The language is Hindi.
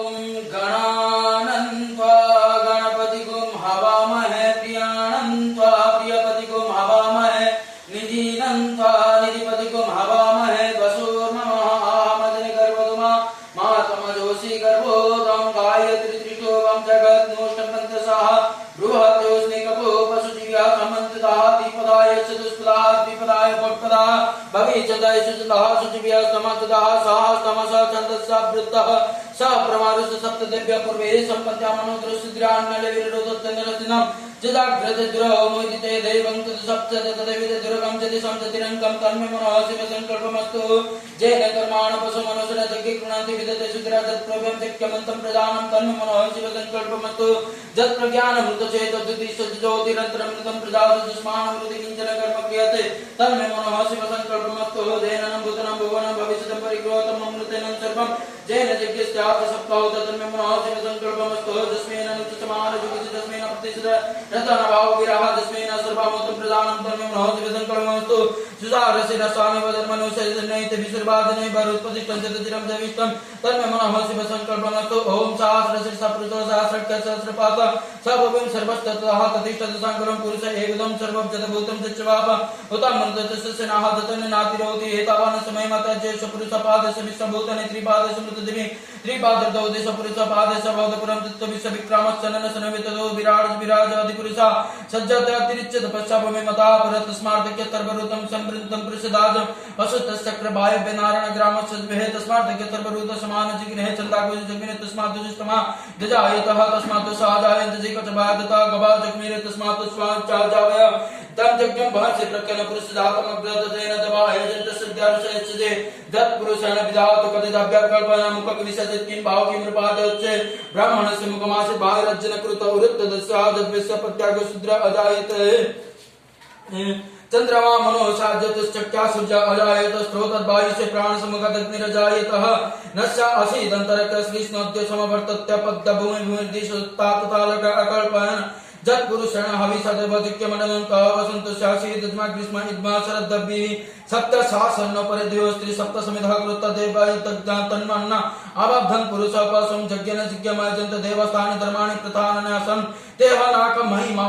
ओम गणानन्त्वा गणपतिगुं हवामहे प्रियाणन्त्वा प्रियपतिगुं हवामहे निधीनन्त्वा निधिपतिगुं हवामहे वसुर्ममः आमदनिगर्भगुमा मातमजोषि गर्भोदं गायत्री त्रिशोभं जगन्नोष्टपन्तसः बृहत्योस्निकपो पशुजीव्या समन्वितः द्विपदाय चतुष्पदाः द्विपदाय षट्पदाः भविष्यदय शुचितः शुचिभ्यः समस्ततः सहस्तमसः छन्दसः वृत्तः स प्रमारुष सप्तदेव्य पूर्वे सम्पद्यामनो दृश्यद्रान्नलविरोधत्तनरतिनं चिदाग्रतद्रोमोदिते दैवं तत् सप्तदतदेविते दुर्गं चति संसतिरङ्कं तन्मे मनः शिवसङ्कल्पमस्तु जेन कर्माणि पशुमनुसरजगे कृणान्ति विदते शुद्रादत्प्रभ्यं शक्यमन्तं प्रदानं तन्मे मनः शिवसङ्कल्पमस्तु जत्प्रज्ञानमृतचेतद्युतिशज्योतिरन्तरमृतं प्रजातुष्मानमृति किञ्चन कर्म क्रियते तन्मे मनः शिवसङ्कल्पमस्तु देननं भूतनं भुवनं भविष्यतं परिग्रहोतम् अमृतेनं सर्वं जेन यज्ञस्यात् सप्ताहो तन्मे मनः शिवसङ्कल्पमस्तु तस्मेन अनुचितमानजुगिति तस्मेन प्रतिशत रतनभाव विरह तस्मेन सर्वमोतं प्रदानं तन्मे मनः शिवसङ्कल्पमस्तु सुसारसिन स्वामी वदन्मनुषयजनैते विसर्वादने भरुत्पतिष्ठं चतुर्जिरं जविष्टं तन्मे मनः शिवसङ्कल्पमस्तु ओम सहस्रशिर सप्ततो सहस्रक्य सहस्रपाद सबविं सर्वस्ततः ततिष्ठति संकरं पुरुष एकदं सर्वं जगभूतं चच्चवाप उतं मन्त्रस्य नाह ततन नातिरोति एतावान समय मत जे पुरुषपादस्य विश्वभूतने त्रिपादस्य मृतदिवि त्रिपादर्दौदेश पुरुषपादस्य भवदपुरं तत्त्व विश्वविक्रामश्चनन सनवितदो विराज विराजादि पुरुषा सज्जते अतिरिच्यत पश्चापमे मता परतस्मार्तक्य तर्वरुतं संवृतं पुरुषदाज वसुतश्चक्र वायव्य नारायण ग्रामस्य विहे तस्मार्तक्य तर्वरुत समान जिग्ने चंदाकुज जग्ने तस्मात् दुष्टमा दजायतः तस्मात् साजायन्त जिकचबादता गवा जग्मेरे तस्मात् स्वाचाजावय तम जग्यं भवस्य प्रकरण पुरुषदातम अग्रतेन दवाय जन्त सिद्धार्षयस्य दत् पुरुषेण विधात कदिदाभ्यकल्पना मुखक विसर्जित किं भाव किं नृपादच्चे ब्राह्मणस्य मुखमासे भागरज्जन कृत वृत्त दस्यादव्यस्य प्रत्याग शूद्र अजायते चंद्रमा मनोषाद्यतश्चक्या सूर्य अजायत स्त्रोतद्वायुषे प्राण समुखदग्निरजायतः नस्या असीदन्तरक श्रीष्णोद्य समवर्तत्य पद्य भूमि भूमिर्दिशोत्ताततालक अकल्पयन् जत्पुरुषेण हविषदेवदिक्यमण्डलं वसन्तु शासी दज्मा ग्रीष्म इद्मा शरद्दब्भिः सप्त सहस्रन्न परिदेव स्त्री सप्त समिधः कृत देवाय तन्मन्न आबद्धं पुरुषः पशुं यज्ञेन जिज्ञमयजन्त देवस्थानि धर्माणि प्रधानानि आसन् तेह नाकं महिमा